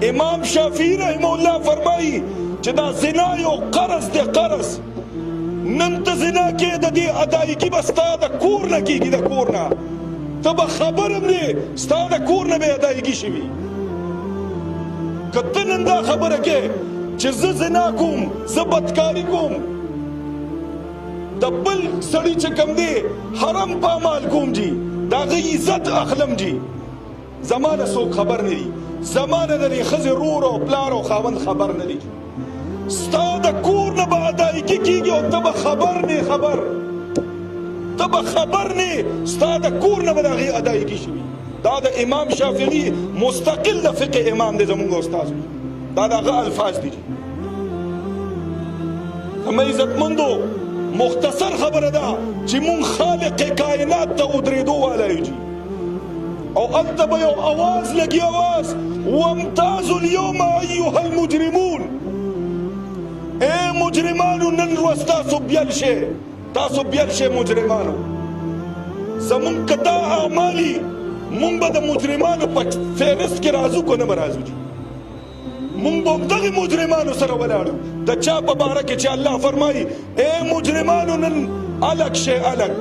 امام شافعی رحمه الله فرمایي چې دا زنا یو قرض دی، قرض. نن ته زنا کې د دې ادایګي به ستا د کور نه کېږي، د کور نه ته به خبر هم نه ستا د کور نه به ادایګي شوي. که ته نن دا خبره کې چې زه زنا کوم، زه بدکاري کوم، د بل سړي چې کوم دی حرم پامال کوم جي، د هغه عزت اخلم جي، زما نه څوک خبر نه دي، زما نه د دې ښځې رور او پلار او خاوند خبر نه دي. ستا د کور نه به ادایګي کېږي او ته به خبر نه، خبر ته به خبر نه، ستا د کور نه به د هغې ادایګي شوي. دا د امام شافعي مستقل د فقه امام دی زمونږ استاد، دا د هغه الفاظ دي. زما عزتمندو مختصر خبره ده چې مونږ خالق کائنات ته ودرېدو والا یو جي، او هلته به یو اواز لګي، اواز وامتازوا اليوم ایها المجرمون. اے مجرمانو نن ورځ تاسو بیل شئ، تاسو بیل شئ مجرمانو. زمونږ که دا اعمالي مونږ به د مجرمانو په فهرست کې راځو که نه به راځو جي، مونږ به همدغې مجرمانو سره ولاړو. د چا په باره کې چې الله فرمایي اے مجرمانو نن الګ شئ، الګ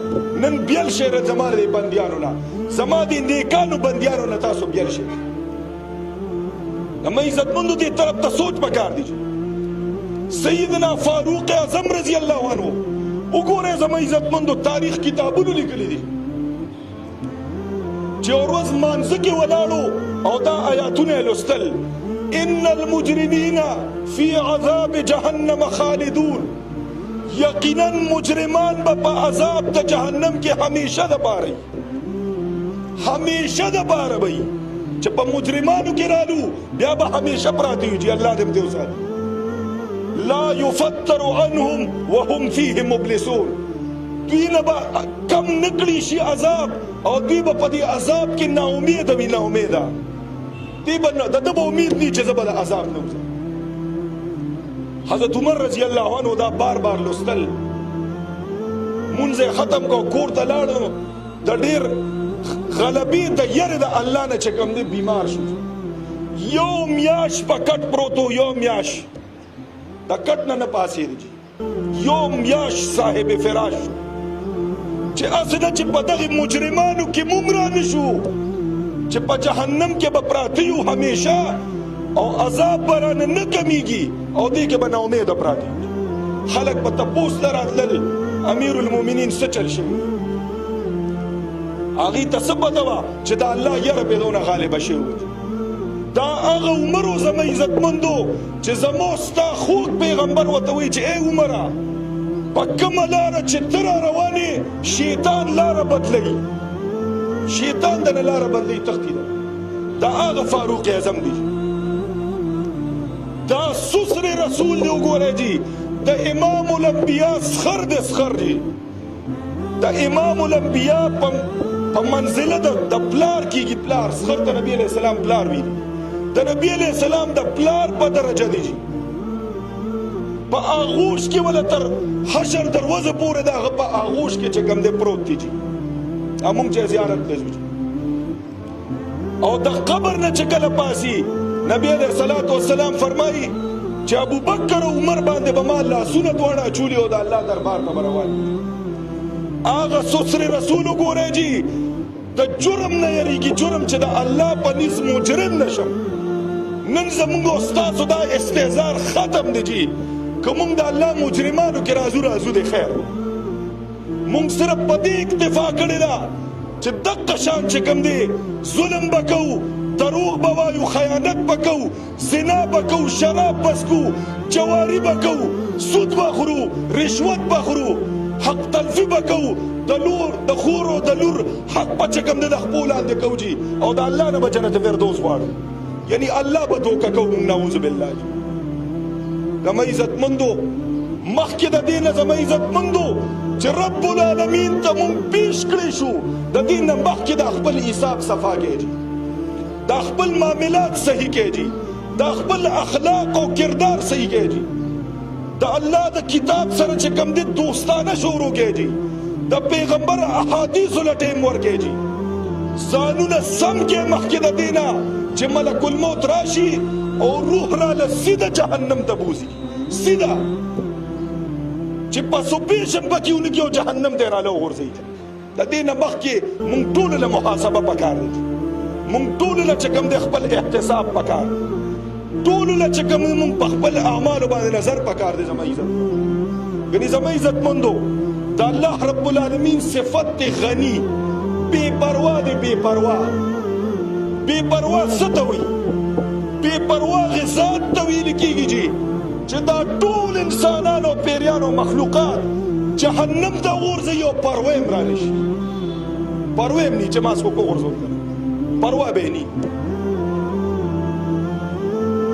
نن بیل شئ زما د بندیانو نه، زما د نیکانو بندیانو نه تاسو بیل شئ. زما عزتمندو دې طرف ته سوچ پکار دی. سیدنا فاروق اعظم رضی الله عنه وګورئ زما عزتمندو تاریخ کتابونو لیکلي دي چې یو ورځ مانځه کې ولاړو او دا آیاتونه یې لوستل: ان المجرمین فی عذاب جهنم خالدون. یقینا مجرمان به په عذاب د جهنم کې همیشه د پاره، همیشه د پاره وي چې په مجرمانو کې رالو بیا به همیشه پراته وي جي. الله دې دې وساتي. لا يفتر عنهم وهم فيه مبلسون. دوی نه به کم نکړي شي عذاب او دوی به په دې عذاب کې نا امیده وي، نا امیده. دوی به د ده به امید نه چې زه به د عذاب نه وځم. حضرت عمر رضی الله عنه دا بار بار لوستل، مونځ یې ختم کو، کور ته لاړو، د ډېر غلبې د یرې د الله نه چې کوم دی بیمار شو. یو میاش په کټ پروت و، یو میاش د کټ نه پاسېږي، یو میاش صاحب فراش شو چې هسې نه چې په دغې مجرمانو کې موږ را نه شو چې په جهنم کې به پراته یو همیشه او عذاب به رانه نه کمیږي او دې کې به نا امیده پراته یو. خلک به تپوس ته راتلل امیر المؤمنین څه چل شوي، هغې ته څه پته وه چې د الله یره پې دونه غالبه شوې. دا هغه عمر و زما عزتمندو چې زما ستا خوږ پیغمبر ورته وایي چې ای عمره په کومه لاره چې ته را روانې شیطان لاره بدلوي، شیطان دنه لاره بدلوي تښتي ده. دا هغه فاروق اعظم دی، دا سسر رسول دی. وګورئ جي د امام الانبیا سخر دی، سخر دی. د امام الانبیا په منزله د پلار کېږي، پلار سخر ته نبي علیه السلام پلار وي، د نبی علیه السلام د پلار په درجه دی جي. په آغوش کې ولا تر حشر دروازه پورې د هغه په آغوش کې چې کوم دی پروت دی جي. موږ چې زیارت ته ځو او د قبر نه چې کله پاسي نبی علیه السلام فرمایي چې ابوبکر او عمر باندې به ما لاسونه دواړه اچولي او د الله دربار ته به روان دي. هغه سسر رسول وګورئ جي د جرم نه یریږي، جرم چې د الله په نس مجرم نشم. نن زمونږ استاسو دا استهزار ختم دی جي که مونږ د الله مجرمانو کې رازو رازو دی. خیر مونږ صرف په دې اکتفا کړې ده چې دقه شان چې کوم دی ظلم به کوو، دروغ به وایو، خیانت به کوو، زنا به کوو، شراب به څکو، جواري به کوو، سود به خورو، رشوت به خورو، حق تلفي به کوو، د لور د خور او د لور حق به چې کوم دی د خپو لاندې کوو جي، او د الله نه به جنت فردوس غواړو. یعنی الله به دوکه کوو مونږ، نعوذ بالله. زما عزتمندو مخکې د دې نه زما عزتمندو چې رب العالمین ته مونږ پیش کړی شو، د دې نه مخکې د خپل حساب صفا کړي، د خپل معاملات صحیح کړي، د خپل اخلاق او کردار صحیح کړي، د الله د کتاب سره چې کوم دي دوستانه شروع کړي، د پیغمبر احادیثو له ټیم ورکړي، ځانونه سم کې مخکې د دې نه چې ملک الموت راشي او روح راله سیده جهنم ته بوزي سیده چې پسو پیشم پکې ونکي او جهنم ته راله وغورځوي. د دې نه مخکې مونږ ټولو له محاسبه پکار دی. مونږ ټولو له چې کوم دی خپل احتساب پکار دی. ټولو له چې کوم مونږ په خپل اعمالو باندې نظر پکار دی. زما عزت ګنې زما عزتمندو د الله رب العالمین صفت دی غني بے پروا دی. بے پروا څه ته وایي؟ بے پروا ذات ته ویل کېږي چې دا ټول انسانان او پیریان او مخلوقات جهنم ته غورځوي او پروا یې هم رانه شي. پروا یې هم نی چې ما څوک وغورځول کړه، پروا به یې نی.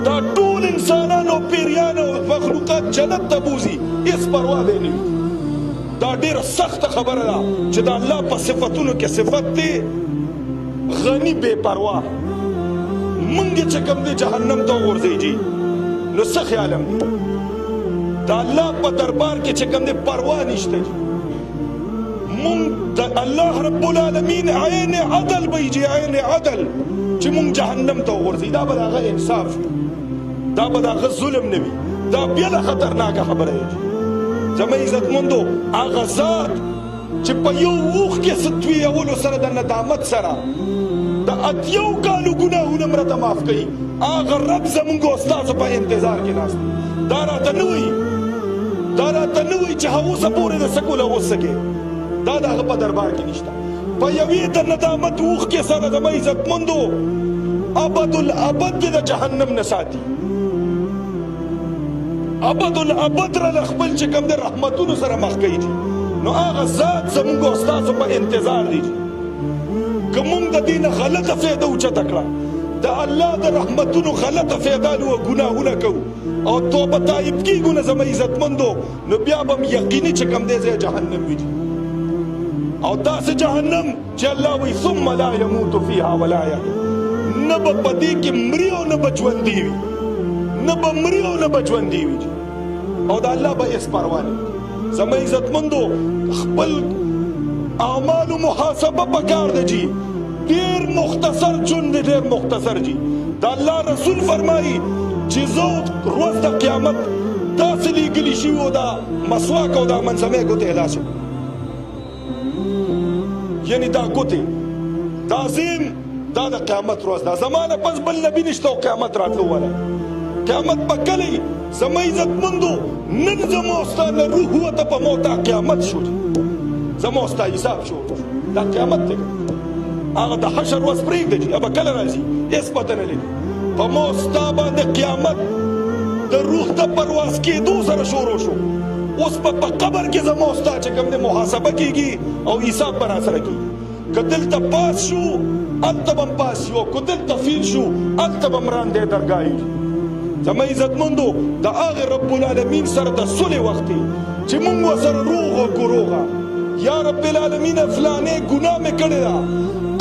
دا ټول انسانان او پیریان او مخلوقات جنت ته بوځي، هېڅ پروا به یې نه وي. دا ډېره سخته خبره ده چې د الله په صفتونو کې صفت دی غني بے پروا. مونږ چې کوم دی جهنم ته وغورځوي نو څه خیال هم دی؟ د الله په دربار کې چې کوم دی پروا نشته. مونږ د الله رب العالمین عین عدل به وي، عین عدل چې مونږ جهنم ته وغورځوي. دا به د هغه انصاف وي، دا به د هغه ظلم نه وي. دا بیا له خطرناکه خبره دی. زما عزتمندو هغه ذات چې په یو اوښ کې څه تویولو سره د ندامت سره د اتیو کالو ګناهونه مې راته معاف کوي، هغه رب زمونږ او ستاسو په انتظار کې ناست. دا راته نه وایي چې هغوسه پورې د څه کول هغوسه کې. دا د هغه په دربار کې نشته. په یوې د ندامت اوښ کې سره زما عزتمندو ابدالابد دې د جهنم نه ساتي. ابدالابد راله خپل چې کوم د رحمتونو سره مخ کوي. نو هغه ذات زمونږ او ستاسو په انتظار دی. که مونږ د دې نه غلطه فایده اوچته کړه، د الله د رحمتونو غلطه فایده لو ګناهونه کوو او توبه تایب کېږو نه زما عزتمندو، نو بیا به یقیني چې کوم دی ځای جهنم وي. او داسې جهنم چې الله وایي ثم لا یموت فیها ولا یحیا، نه به په دې کې مري او نه به ژوندي وي، نه به مري او نه به ژوندي وي. او د الله به هېڅ پروا نه وي. زما عزتمندو خپل اعمالو محاسبه پکار دی جی. ډېر مختصر ژوند دی، ډېر مختصر جی. د الله رسول فرمایي چې زه روز د قیامت داسې لیږلي شوي و دا مسواک او دا منځمۍ ګوتې داسې، یعنې دا ګوتې دا زیم دا د قیامت روز ده. زما نه پس بل نبي نشته او قیامت راتلو والا. قیامت به کله وي؟ زما عزتمندو نن زما ستا نه روح وته په موته قیامت شو. زما ستا حساب شو، دا قیامت دی. هغه د حشر ورځ پرېږده چې به کله راځي هېڅ پته نه لري. په ما ستا باندې قیامت د روح د پرواز کېدو سره شروع شو. اوس په قبر کې زما ستا چې کوم دی محاسبه کېږي او حساب به راسره کېږي. که دلته پاس شو هلته به هم پاس شي، او که دلته فیل شو هلته به هم راندې درګاهي. زما عزتمندو د هغې رب العالمین سره د صلح وخت دی چې مونږ ورسره روغ او کروغه یا رب العالمین فلانې ګناه مې کړې ده،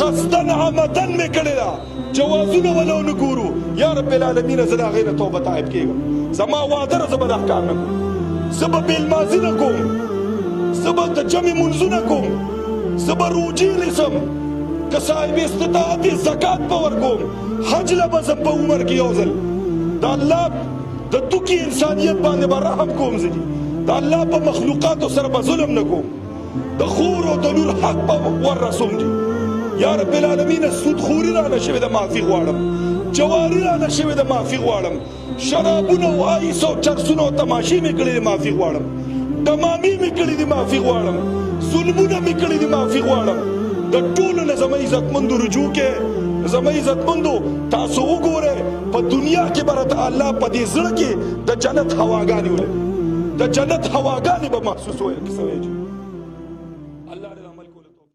قصدن عمدن مې کړې ده، جوازونه ولو نه ګورو. یا رب العالمین زه د هغې نه توبه طایب کېږم. زما وعده ده زه به دا کار نه کوم، زه به بېلمازي نه کوم، زه به د جمع منځونه کوم، زه به روجې نیسم، که صاحب استطاعت یې زکات به ورکوم، حج له به ځم په عمر کې یو ځل. د الله د توکي انسانیت باندې به رحم کوم. زه د الله په مخلوقاتو سره به ظلم نه کوم. د خور او د لور حق به وررسوم. یا رب العالمین سودخوري رانه شوې ده معافي غواړم، جواري رانه شوې ده معافي غواړم، شرابونه او آیس او چرسونه او تماشې مې کړې دي معافي غواړم، ډمامې مې کړې دي معافي غواړم، ظلمونه مې کړې دي معافي غواړم. د ټولو نه زما عزتمندو رجوع کې. زما عزتمندو تاسو وګورئ په دنیا کې به راته الله په دې زړه کې د جنت هواګانې ولري، د جنت هواګانې به محسوسوي.